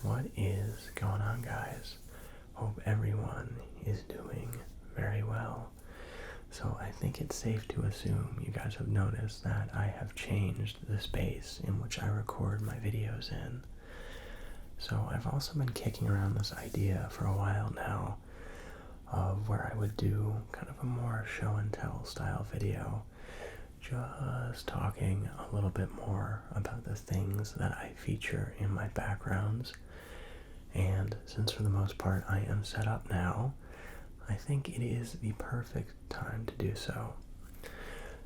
What is going on, guys? Hope everyone is doing very well. So I think it's safe to assume you guys have noticed that I have changed the space in which I record my videos in. So I've also been kicking around this idea for a while now of where I would do kind of a more show and tell style video, just talking a little bit more about the things that I feature in my backgrounds. And since for the most part I am set up now, I think it is the perfect time to do so.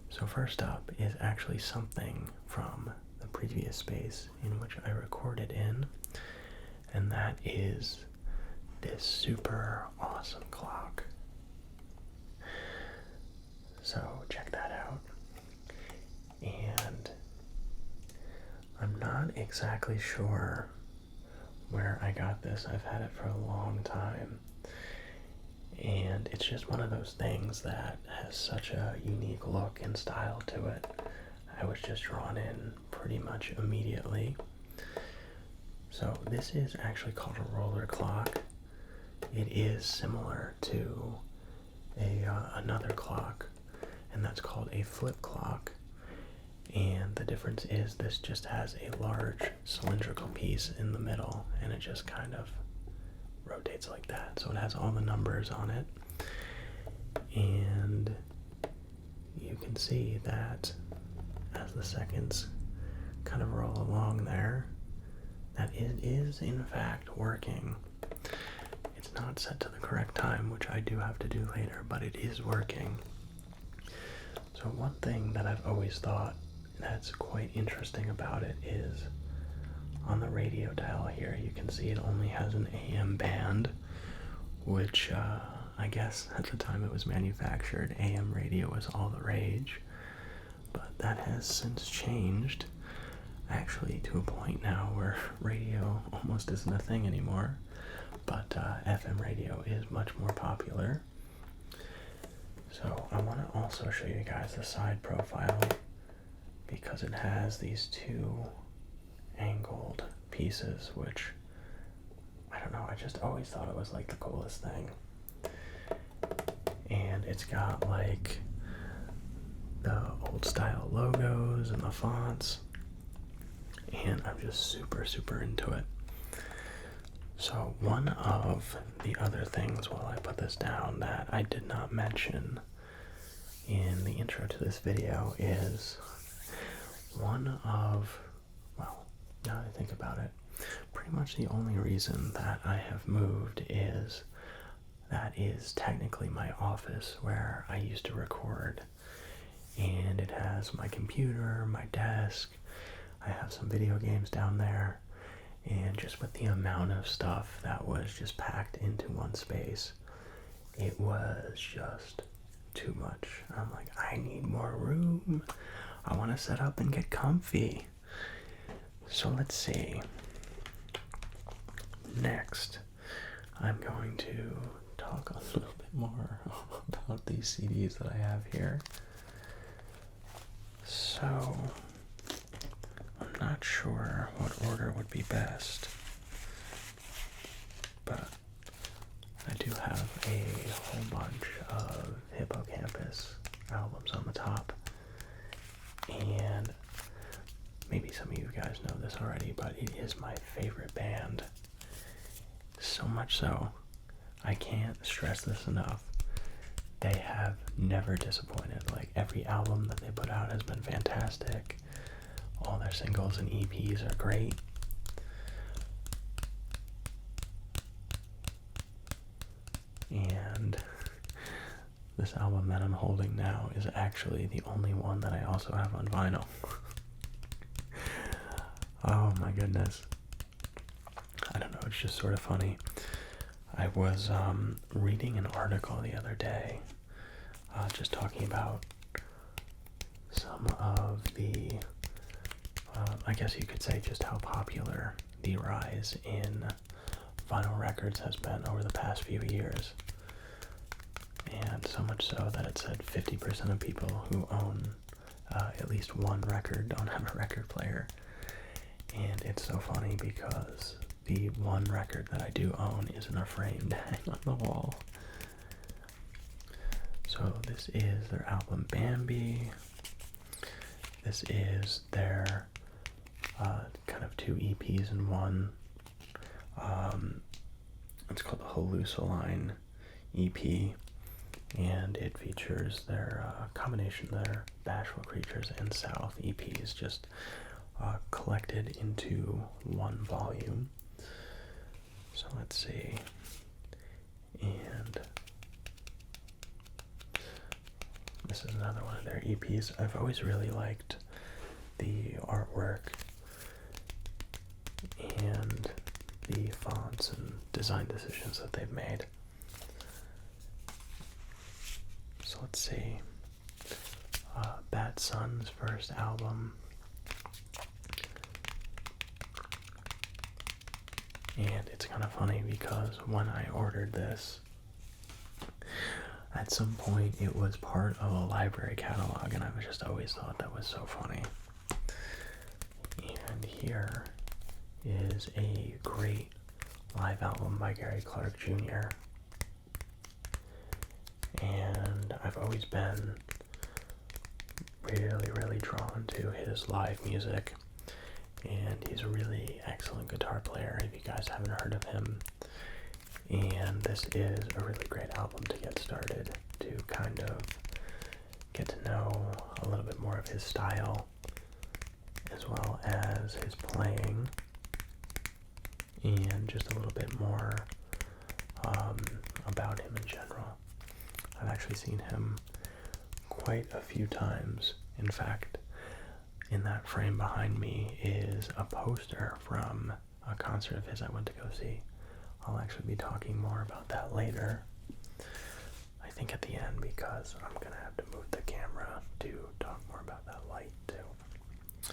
So first up is actually something from the previous space in which I recorded in, and that is this super awesome clock. So check that out. And I'm not exactly sure where I got this. I've had it for a long time. And it's just one of those things that has such a unique look and style to it. I was just drawn in pretty much immediately. So this is actually called a roller clock. It is similar to another clock, and that's called a flip clock. And the difference is this just has a large cylindrical piece in the middle, and it just kind of rotates like that. So it has all the numbers on it, and you can see that as the seconds kind of roll along there, that it is in fact working. It's not set to the correct time, which I do have to do later, but it is working. So one thing that I've always thought that's quite interesting about it is on the radio dial here, you can see it only has an AM band, which I guess at the time it was manufactured, AM radio was all the rage. But that has since changed, actually to a point now where radio almost isn't a thing anymore. But FM radio is much more popular. So I want to also show you guys the side profile, because it has these two angled pieces, which, I don't know, I just always thought it was like the coolest thing. And it's got like the old style logos and the fonts, and I'm just super into it. So one of the other things while I put this down that I did not mention in the intro to this video is one of, well, now that I think about it, pretty much the only reason that I have moved is that is technically my office where I used to record. And it has my computer, my desk, I have some video games down there, and just with the amount of stuff that was just packed into one space, it was just too much. I'm like, I need more room. I want to set up and get comfy. So let's see. Next, I'm going to talk a little bit more about these CDs that I have here. So, I'm not sure what order would be best, but I do have a whole bunch of Hippocampus albums on the top. And maybe some of you guys know this already, but it is my favorite band. So much so, I can't stress this enough. They have never disappointed. Like, every album that they put out has been fantastic. All their singles and EPs are great. And this album that I'm holding now is actually the only one that I also have on vinyl. Oh my goodness. I don't know, it's just sort of funny. I was reading an article the other day, just talking about some of the, I guess you could say just how popular the rise in vinyl records has been over the past few years. And so much so that it said 50% of people who own at least one record don't have a record player. And it's so funny because the one record that I do own is in a frame to hang on the wall. So this is their album Bambi. This is their kind of 2 EPs in one. It's called the Halluciline EP, and it features their combination of their Bashful Creatures and South EPs just collected into one volume. So let's see. And this is another one of their EPs. I've always really liked the artwork and the fonts and design decisions that they've made. So let's see. Bad Sun's first album. And it's kind of funny because when I ordered this, at some point it was part of a library catalog, and I've just always thought that was so funny. And here is a great live album by Gary Clark Jr. And I've always been really, really drawn to his live music. And he's a really excellent guitar player if you guys haven't heard of him. And this is a really great album to get started, to kind of get to know a little bit more of his style as well as his playing, and just a little bit more about him in general. I've actually seen him quite a few times. In fact, in that frame behind me is a poster from a concert of his I went to go see. I'll actually be talking more about that later, I think at the end, because I'm going to have to move the camera to talk more about that light too.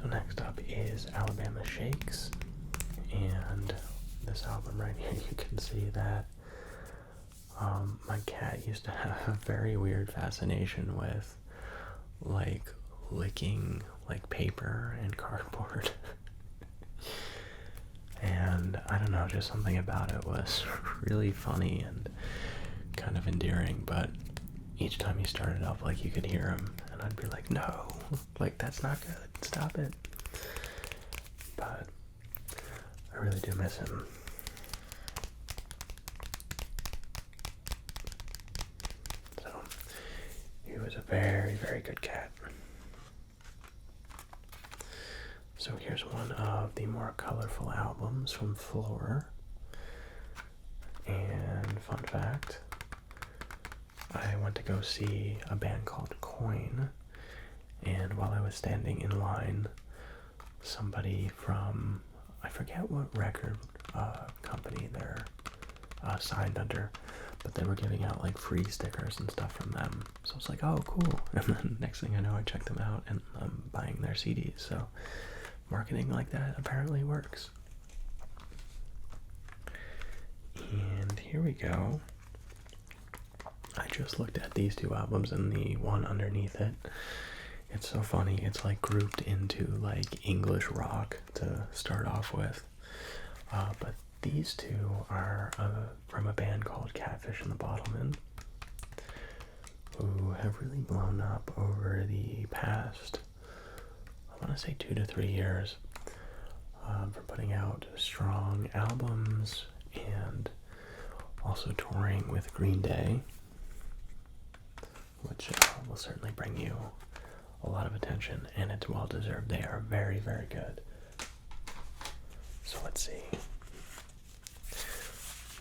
So next up is Alabama Shakes, and this album right here, you can see that my cat used to have a very weird fascination with like licking like paper and cardboard. And I don't know, just something about it was really funny and kind of endearing, but each time he started up, like, you could hear him, and I'd be like, no, like, that's not good, stop it. But I really do miss him. So, he was a very, very good cat. So here's one of the more colorful albums from Floor. And fun fact, I went to go see a band called Coin, and while I was standing in line, somebody from, I forget what record company they're signed under, but they were giving out like free stickers and stuff from them. So I was like, oh, cool. And then next thing I know, I checked them out and I'm buying their CDs. So marketing like that apparently works. And here we go. I just looked at these two albums and the one underneath it. It's so funny. It's like grouped into like English rock to start off with. But these two are from a band called Catfish and the Bottlemen, who have really blown up over the past, I want to say 2 to 3 years, for putting out strong albums and also touring with Green Day, which will certainly bring you a lot of attention, and it's well deserved. They are very, very good. So let's see.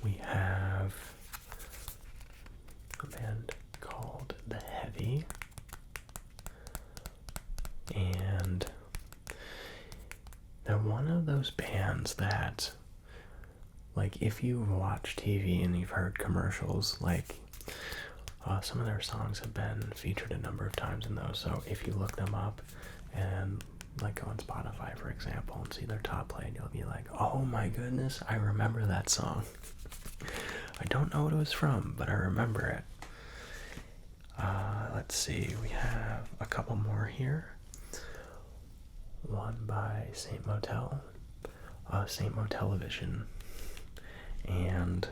We have a band called The Heavy, and they're one of those bands that, like, if you watch TV and you've heard commercials, like, some of their songs have been featured a number of times in those. So if you look them up and like go on Spotify, for example, and see their top play, you'll be like, oh my goodness, I remember that song. I don't know what it was from, but I remember it. Let's see, we have a couple more here. One by Saint Motel, St. Mo television, and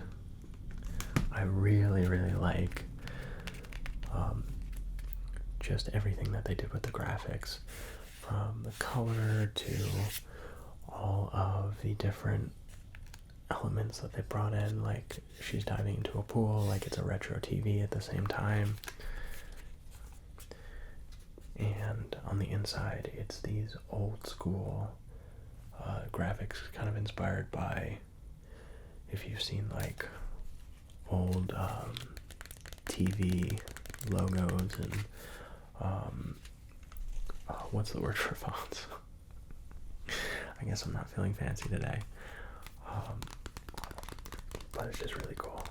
I really, really like just everything that they did with the graphics, from the color to all of the different elements that they brought in, like she's diving into a pool, like it's a retro TV at the same time. And on the inside, it's these old school graphics, kind of inspired by, if you've seen like old TV logos and what's the word for fonts? I guess I'm not feeling fancy today. But it's just really cool.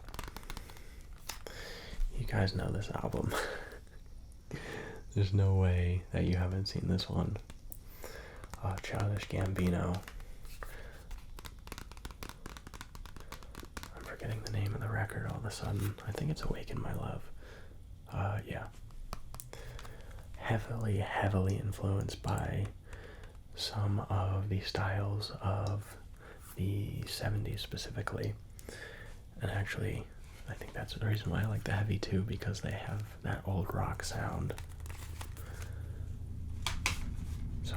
You guys know this album. There's no way that you haven't seen this one. Childish Gambino. I'm forgetting the name of the record all of a sudden. I think it's Awaken My Love. Yeah. Heavily influenced by some of the styles of the 70s specifically. And actually, I think that's the reason why I like the heavy too, because they have that old rock sound. So,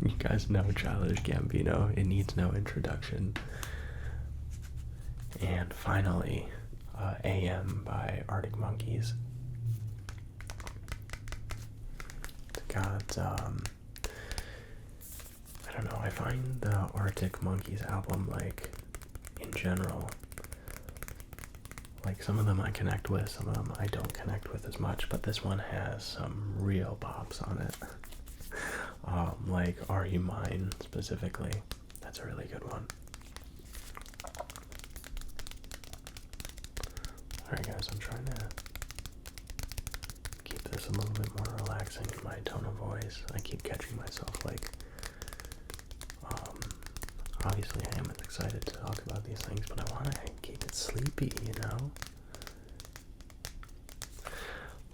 you guys know Childish Gambino. It needs no introduction. And finally, AM by Arctic Monkeys. It's got, I don't know, I find the Arctic Monkeys album, like, in general, like, some of them I connect with, some of them I don't connect with as much, but this one has some real bops on it. Like Are You Mine specifically. That's a really good one. Alright guys, I'm trying to keep this a little bit more relaxing in my tone of voice. I keep catching myself like, obviously I am excited to talk about these things, but I want to keep it sleepy, you know?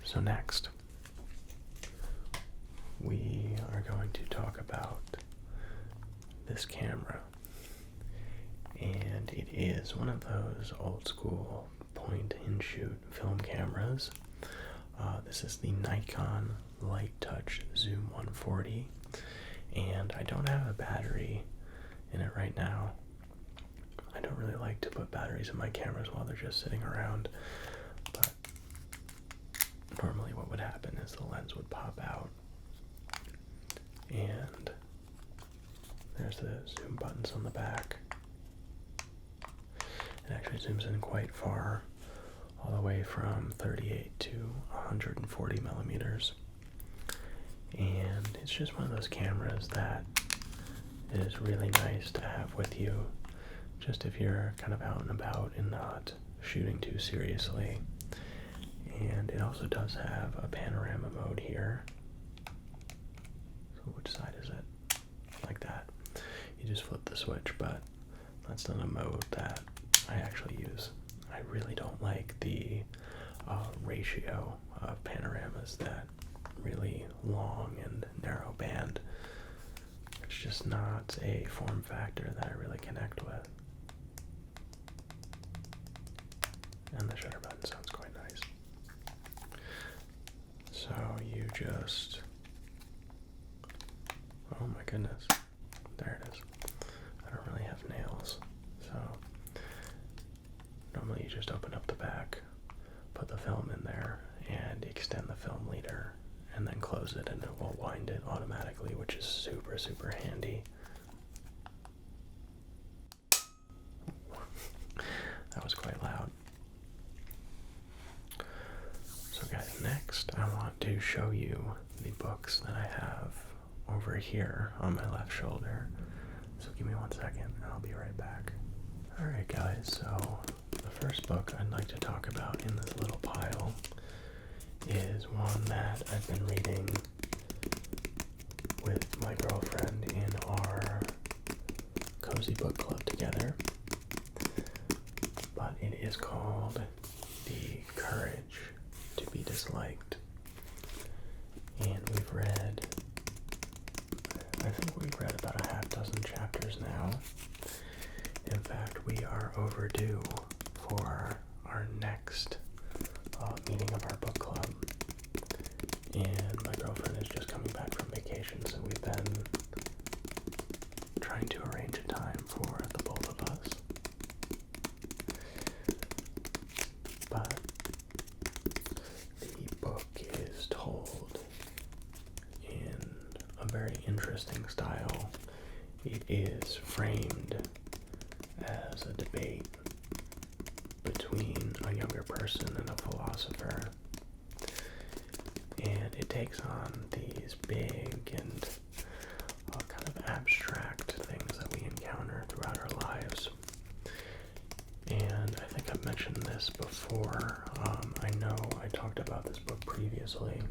So next, we are going to talk about this camera, and it is one of those old school point and shoot film cameras. This is the Nikon Light Touch Zoom 140, and I don't have a battery in it right now. I don't really like to put batteries in my cameras while they're just sitting around, but normally what would happen is the lens would pop out, and there's the zoom buttons on the back. It actually zooms in quite far, all the way from 38 to 140 millimeters. And it's just one of those cameras that is really nice to have with you, just if you're kind of out and about and not shooting too seriously. And it also does have a panorama mode here. So which side is it? Like that. You just flip the switch, but that's not a mode that I actually use. I really don't like the ratio of panoramas, that really long and narrow band. It's just not a form factor that I really connect with. And the shutter button sounds quite nice. So you just, oh my goodness, there it is. I don't really have nails, so normally you just open up the back, put the film in there, and extend the film leader, and then close it, and it will wind it automatically, which is super, super handy. That was quite loud. So guys, next I want to show you the books that I have over here on my left shoulder. So give me 1 second and I'll be right back. Alright guys, so the first book I'd like to talk about in this little pile is one that I've been reading with my girlfriend in our cozy book club together. But it is called The Courage to Be Disliked. And I think we've read about a half dozen chapters now. In fact, we are overdue for our next meeting of our book club. And my girlfriend is just coming back from vacation, so we've been trying to arrange a time for the both of us. But the book is told in a very interesting style. It is framed as a debate between a younger person and a philosopher. And it takes on these big and kind of abstract things that we encounter throughout our lives. And I think I've mentioned this before. I know I talked about this book previously.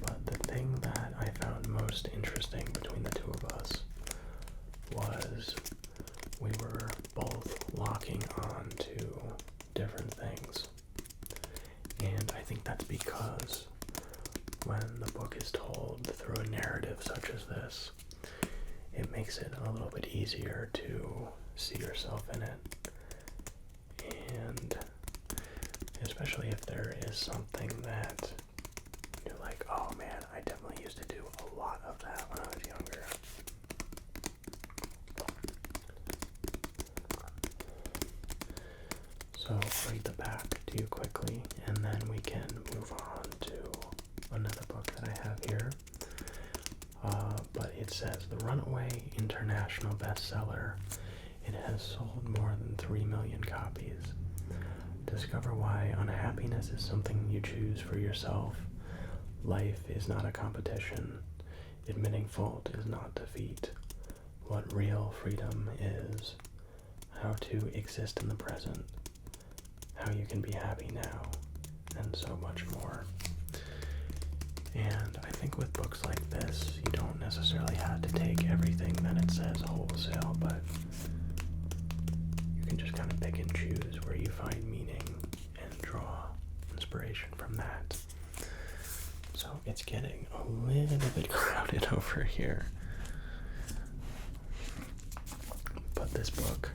But the thing that I found most interesting between the two of us was we were both locking on to different things. And I think that's because when the book is told through a narrative such as this, it makes it a little bit easier to see yourself in it. And especially if there is something that you're like, oh man, I definitely used to do a lot of that when I was younger. So I'll read the back to you quickly, and then we can move on to another book that I have here. But it says, the runaway international bestseller. It has sold more than 3 million copies. Discover why unhappiness is something you choose for yourself. Life is not a competition. Admitting fault is not defeat. What real freedom is. How to exist in the present. How you can be happy now. And so much more. And I think with books like this, you don't necessarily have to take everything that it says wholesale, but you can just kind of pick and choose where you find meaning and draw inspiration from that. So it's getting a little bit crowded over here. But this book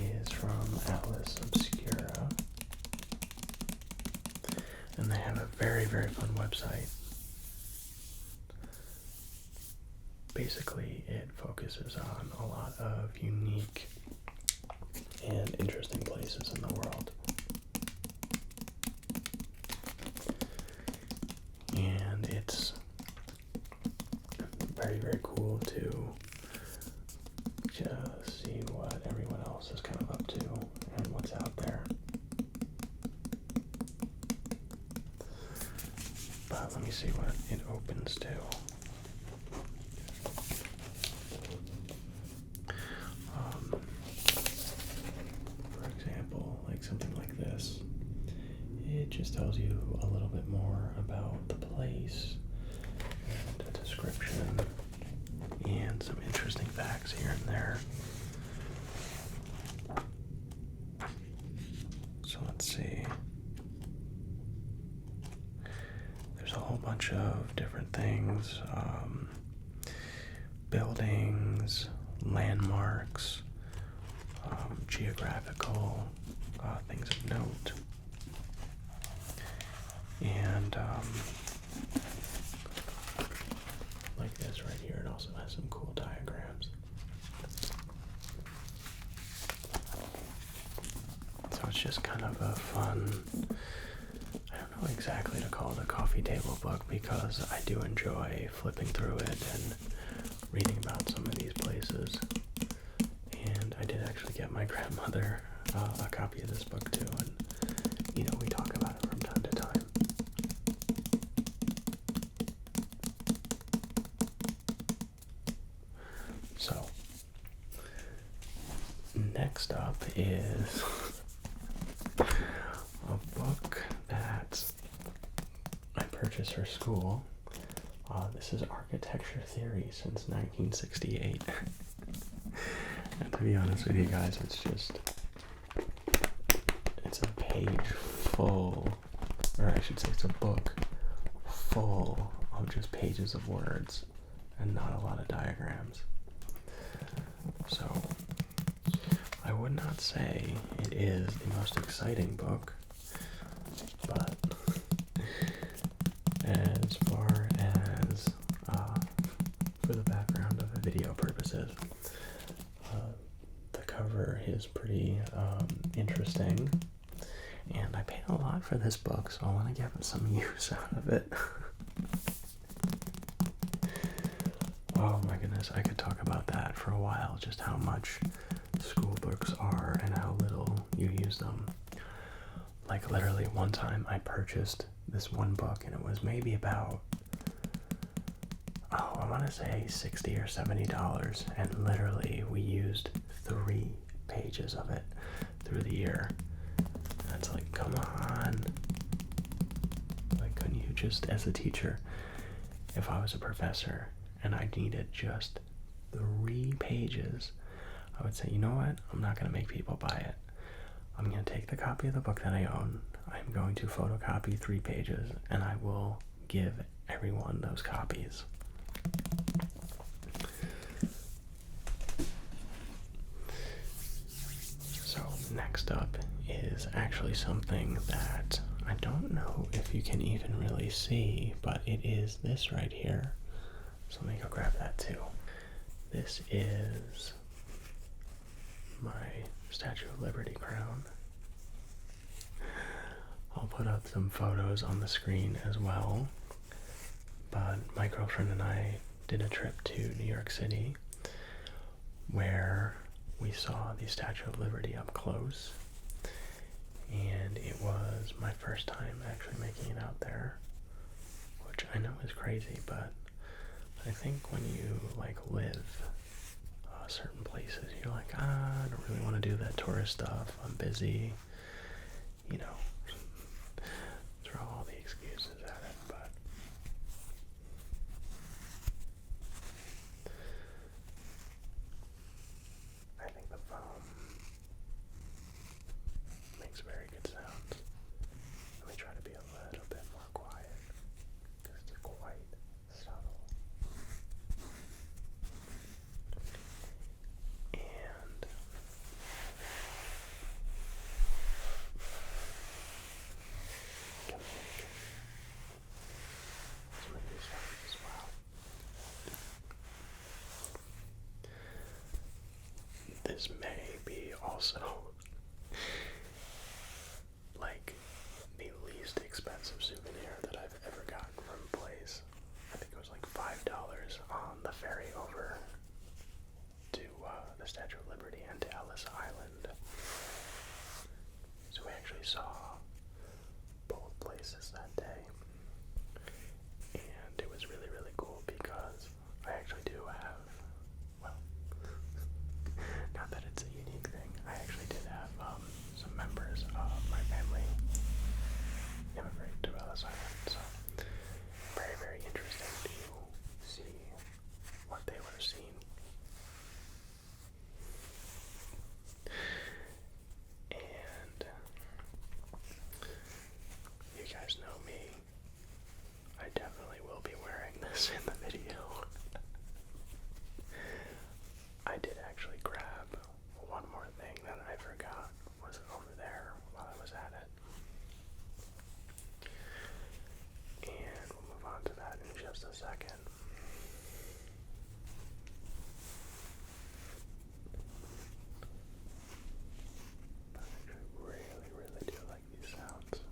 is from Atlas Obscura. And they have a very, very fun website. Basically, it focuses on a lot of unique and interesting places in the world. And it's very, very cool to just see what everyone else is kind of up to and what's out there. But let me see what it opens to. For example, like something like this. It just tells you a little bit more about the place and a description and some interesting facts here and there. So let's see. There's a whole bunch of different things, buildings, landmarks, geographical things of note. And like this right here, it also has some cool diagrams. So it's just kind of a fun, I don't know exactly to call it a coffee table book, because I do enjoy flipping through it and reading about some of these places. And I did actually get my grandmother a copy of this book too, and we talk about it from time to time. So next up is a book that I purchased for school. This is Architecture Theory since 1968. And to be honest with you guys, it's a page full, or I should say it's a book full of just pages of words. and not a lot of diagrams. So I would not say it is the most exciting book, but as far as for the background of video purposes, the cover is pretty interesting, and I paid a lot for this book, so I want to get some use out of it. Oh my goodness, I could talk about that for a while, just how much school books are and how little you use them. Like literally one time I purchased this one book and it was maybe about, I want to say $60 or $70, and literally we used 3 pages of it through the year. And it's like, come on. Like, couldn't you just, as a teacher, if I was a professor and I needed just 3 pages, I would say, you know what? I'm not going to make people buy it. I'm going to take the copy of the book that I own. I'm going to photocopy 3 pages, and I will give everyone those copies. So next up is actually something that I don't know if you can even really see, but it is this right here. So let me go grab that too. This is my Statue of Liberty crown. I'll put up some photos on the screen as well, but my girlfriend and I did a trip to New York City where we saw the Statue of Liberty up close, and it was my first time actually making it out there, which I know is crazy, but I think when you like live certain places, you're like, I don't really want to do that tourist stuff, I'm busy, you know, throw all the excuses at it, but I think the foam makes very good sounds. Let me try to be a little bit more quiet, because it's quite subtle. And can make some of these sounds as well. This may be also like the least expensive souvenir that I've ever gotten from a place. I think it was like $5 on the ferry over to the Statue of Liberty and to Ellis Island. So we actually saw both places that day. And it was really, really cool because I actually do have, well, not that it's a unique thing, I actually did have some members of my family immigrate to Ellis Island, so very, very interesting to see what they would have seen. And you guys know me, I definitely will be wearing this in the video. I did actually grab one more thing that I forgot was over there while I was at it. And we'll move on to that in just a second. But I actually really, really do like these sounds.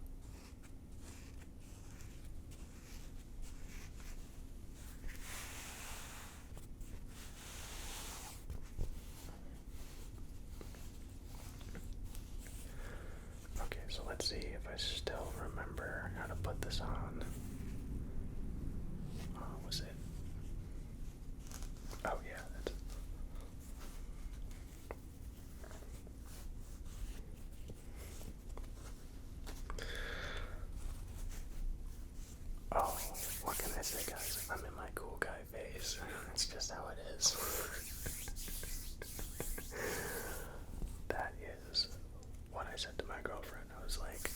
Okay, so let's see if I still remember how to put this on. Was it? Oh yeah, that's it. Oh, what can I say, guys? I'm in my cool guy phase. That's just how it is. That is what I said to my girlfriend. I was like,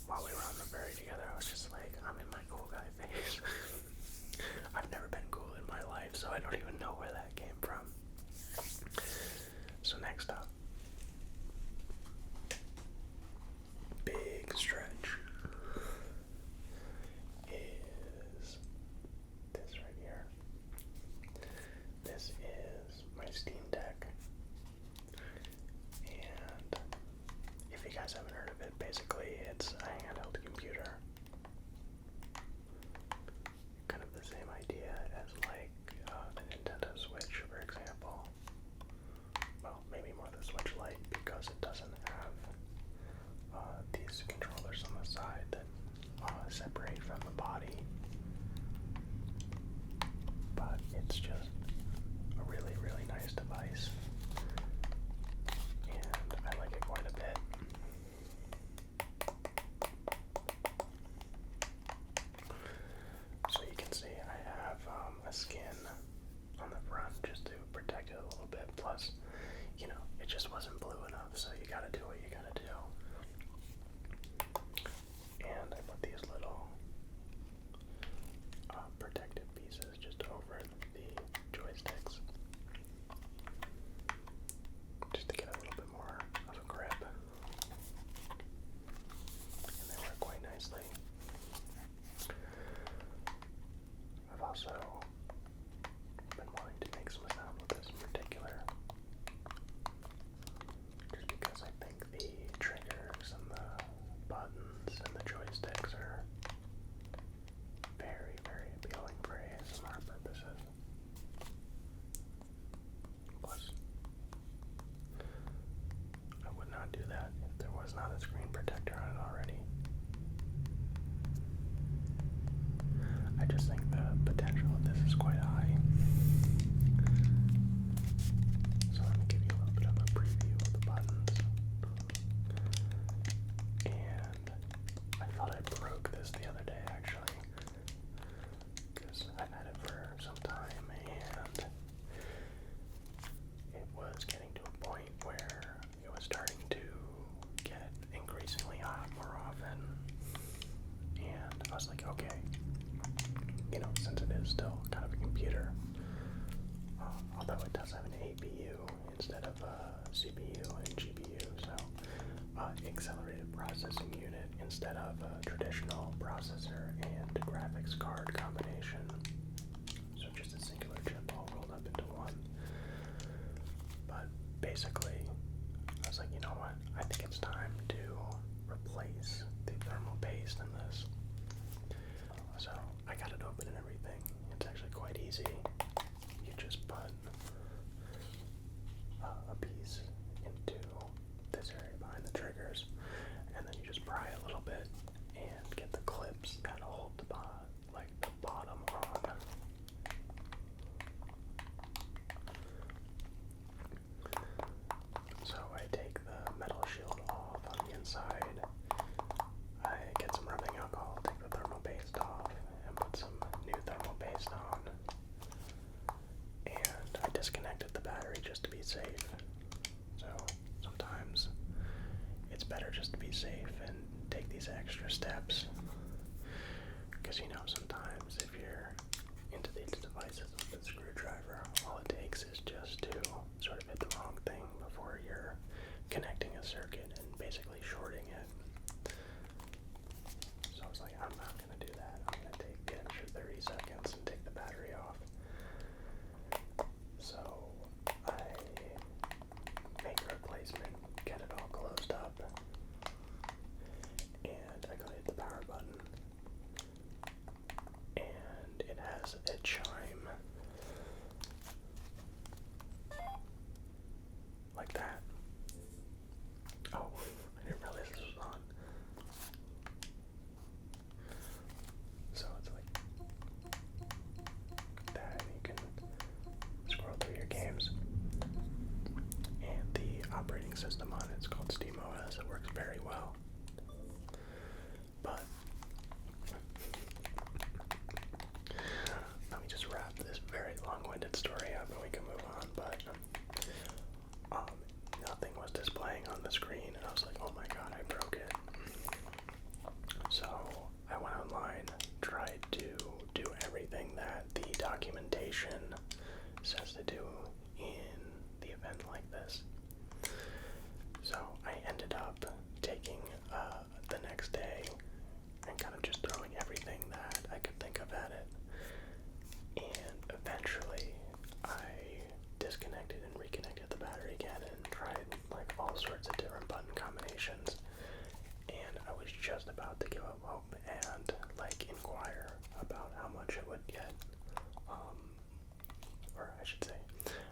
while we were on the ferry together, I was just like, I'm in my cool guy phase. I've never been cool in my life. I don't even know where that came from. So next up, big stretch is this right here. This is my Steam Deck, and if you guys haven't heard of it, basically it's a handheld computer. Kind of the same idea as like the Nintendo Switch, for example. Well, maybe more the Switch Lite because it doesn't have these controllers on the side that separate from the body. But it's just a really, really nice device, and I like it quite a bit. So you can see I have a skin on the front just to protect it a little bit. Plus, you know, it just wasn't blue enough, so you gotta do what you gotta do. And I put these little protective pieces just over the joysticks, just to get a little bit more of a grip. And they work quite nicely. I've also been wanting to make some sound with this in particular, just because I think the triggers and the buttons and the joysticks are very, very appealing for ASMR purposes. Plus, I would not do that if there was not a screen protector on it already. I just think the potential of this is quite high. So let me give you a little bit of a preview of the buttons. And I thought I broke this the other day, actually, because I've had it for some time, and it was getting to a point where it was starting to get increasingly hot more often. And I was like, okay, you know, since it is still kind of a computer, although it does have an APU instead of a CPU and GPU, so accelerated processing unit instead of a traditional processor and graphics card combination. So just a singular chip all rolled up into one. But basically, I was like, you know what? I think it's time to replace the thermal paste in this. So I got it open and everything. It's actually quite easy. You just put a piece into this area behind the triggers, and then you just pry a little bit and get the clips that hold the bottom on. So I take the metal shield off on the inside. I get some rubbing alcohol, take the thermal paste off, and put some new thermal paste on. And I disconnected the battery just to be safe. So sometimes it's better just to be safe and take these extra steps. Because, you know, sometimes if you're into these devices with a screwdriver, all it takes is just to sort of hit the wrong thing before you're connecting a circuit and basically shorting it. So I was like, I'm not going to do that. I'm going to take the extra 30 seconds and take the battery off. So I make a replacement, get it all closed up, and I go to hit the power button, and it has a chime like that. Oh, I didn't realize this was on. So it's like that, and you can scroll through your games. And the operating system on it is called SteamOS. It works very well. But let me just wrap this very long-winded story up and we can move on. But nothing was displaying on the screen, and I was like, oh my god, I broke it. So I went online, tried to do everything that the documentation should say,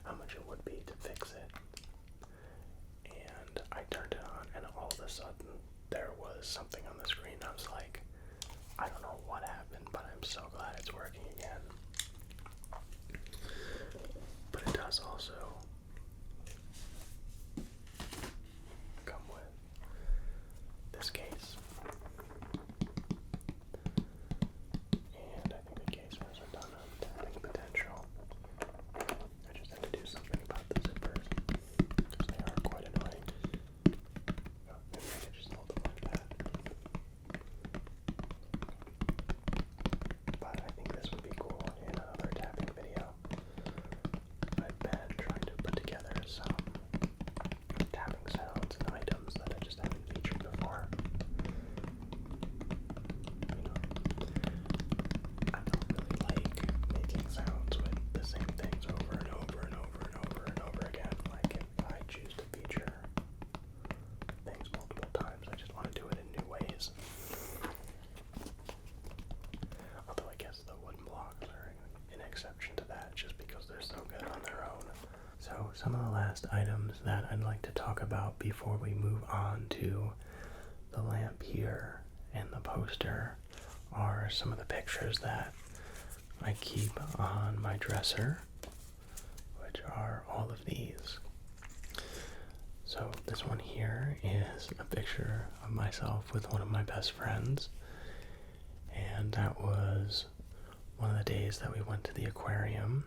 how much it would be to fix it. And I turned it on, and all of a sudden, there was something on the screen. I was like, I don't know what happened, but I'm so glad it's working again. But it does also come with this case. And I think the case has a ton of tapping potential. I just had to do something about the zippers, because they are quite annoying. Oh, maybe I could just hold them like that. But I think this would be cool in another tapping video. I've been trying to put together some tapping sounds and items that I just haven't featured before. You know, I don't really like making sounds with the same things over and over and over and over and over again. Like, if I choose to feature things multiple times, I just want to do it in new ways. Although I guess the wooden blocks are an exception to that, just because they're so good on their own. So some of the last items that I'd like to talk about before we move on to the lamp here and the poster are some of the pictures that I keep on my dresser, which are all of these. So this one here is a picture of myself with one of my best friends, and that was one of the days that we went to the aquarium.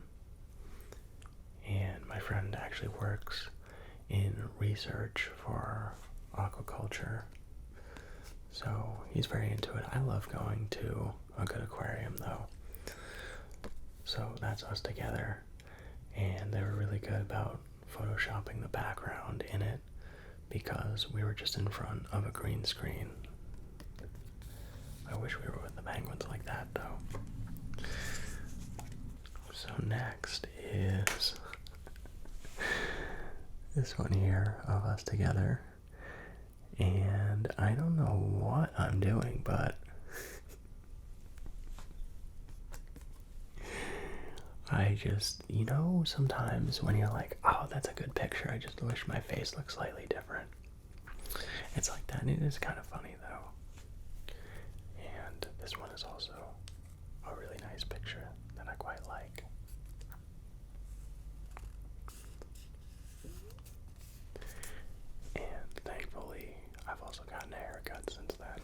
And my friend actually works in research for aquaculture, so he's very into it. I love going to a good aquarium though. So that's us together, and they were really good about photoshopping the background in it because we were just in front of a green screen. I wish we were with the penguins like that though. So next is this one here of us together, and I don't know what I'm doing, but I just, sometimes when you're like, oh, that's a good picture, I just wish my face looked slightly different. It's like that, and it is kind of funny though. And this one is also a really nice picture that I quite like. And thankfully, I've also gotten a haircut since then.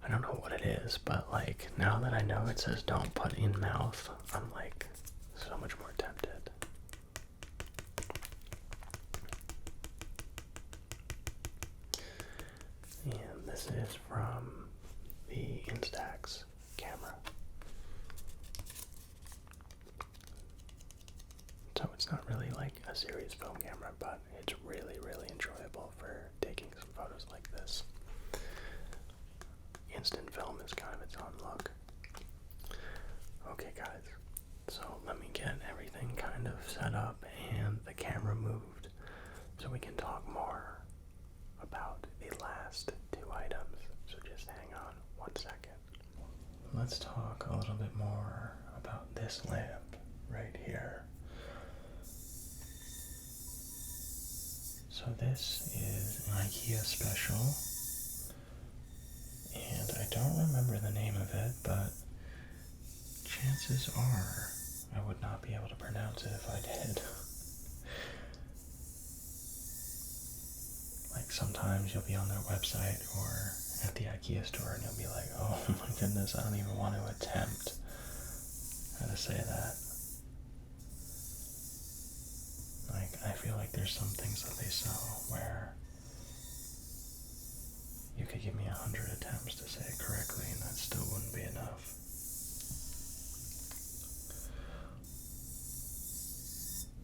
I don't know what it is, but like, now that I know it says don't put in mouth, I'm like so much more tempted. And this is from the Instax camera. So it's not really like a serious film camera, but it's really, really enjoyable for taking some photos like this. Instant film is kind of its own look. Okay guys, so let me get everything kind of set up and the camera moved so we can talk more about the last two items. So just hang on 1 second. Let's talk a little bit more about this lamp right here. So this is an Ikea special, and I don't remember the name of it, but chances are I would not be able to pronounce it if I did. Like sometimes you'll be on their website or at the Ikea store and you'll be like, oh my goodness, I don't even want to attempt how to say that. Like, I feel like there's some things that they sell where you could give me 100 attempts to say it correctly and that still wouldn't be enough.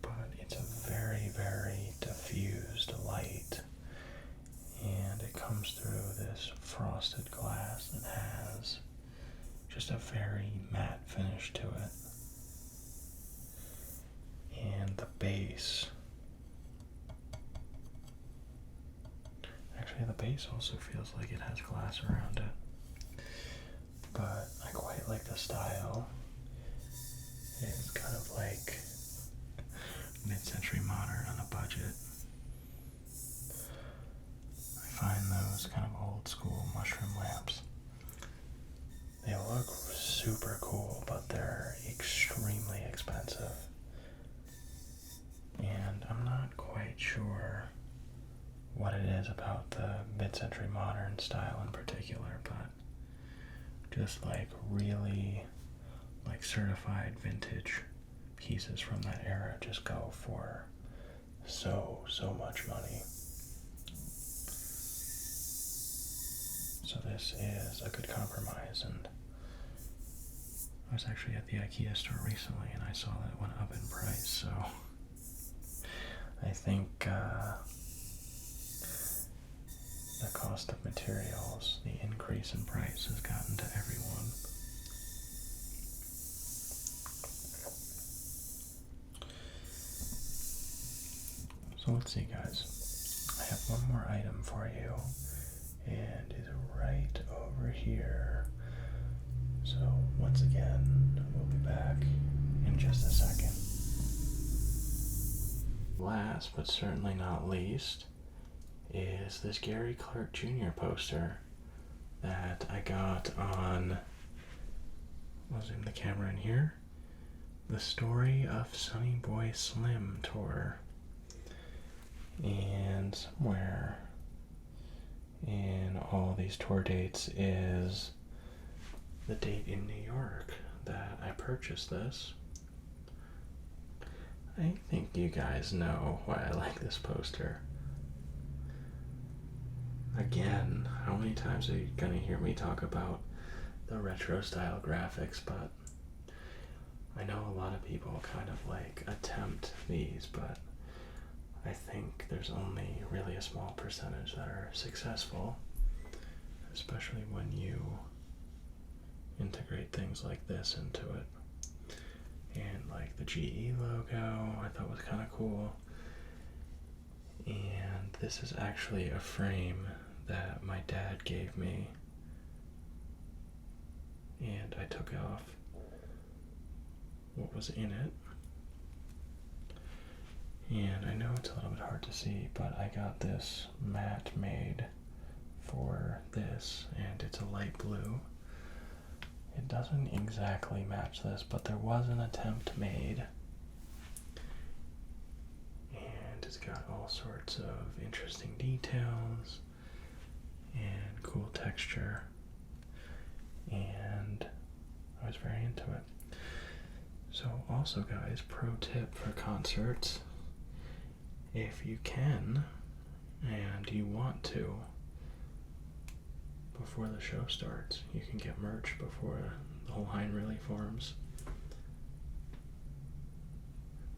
But it's a very, very diffused light, and it comes through this frosted glass that has just a very matte finish to it. And the base, actually the base also feels like it has glass around it. style is kind of like mid-century modern on a budget. I find those kind of old school mushroom lamps, they look super cool, but they're extremely expensive. And I'm not quite sure what it is about the mid-century modern style in particular, but just like really like certified vintage pieces from that era just go for so much money. So this is a good compromise, and I was actually at the Ikea store recently and I saw that it went up in price, so I think the cost of materials, the increase in price has gotten to everyone. So let's see, guys. I have one more item for you, and it's right over here. So once again, we'll be back in just a second. Last but certainly not least is this Gary Clark Jr. poster that I got on, I'll zoom the camera in here, the Story of Sonny Boy Slim tour. And somewhere in all these tour dates is the date in New York that I purchased this. I think you guys know why I like this poster. Again, how many times are you gonna hear me talk about the retro style graphics, but I know a lot of people kind of like attempt these, but I think there's only really a small percentage that are successful, especially when you integrate things like this into it. And like the GE logo, I thought was kind of cool. And this is actually a frame that my dad gave me, and I took off what was in it. And I know it's a little bit hard to see, but I got this mat made for this, and it's a light blue. It doesn't exactly match this, but there was an attempt made. And it's got all sorts of interesting details and cool texture. And I was very into it. So also, guys, pro tip for concerts, if you can and you want to, before the show starts, you can get merch before the whole line really forms.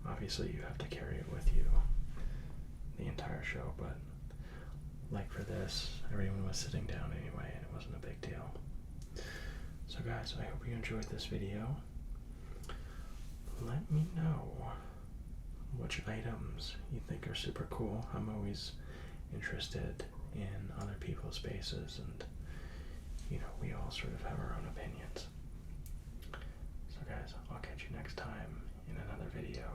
Obviously you have to carry it with you the entire show, but like for this, everyone was sitting down anyway and it wasn't a big deal. So guys, I hope you enjoyed this video. Let me know which items you think are super cool. I'm always interested in other people's spaces, and you know, we all sort of have our own opinions. So guys, I'll catch you next time in another video.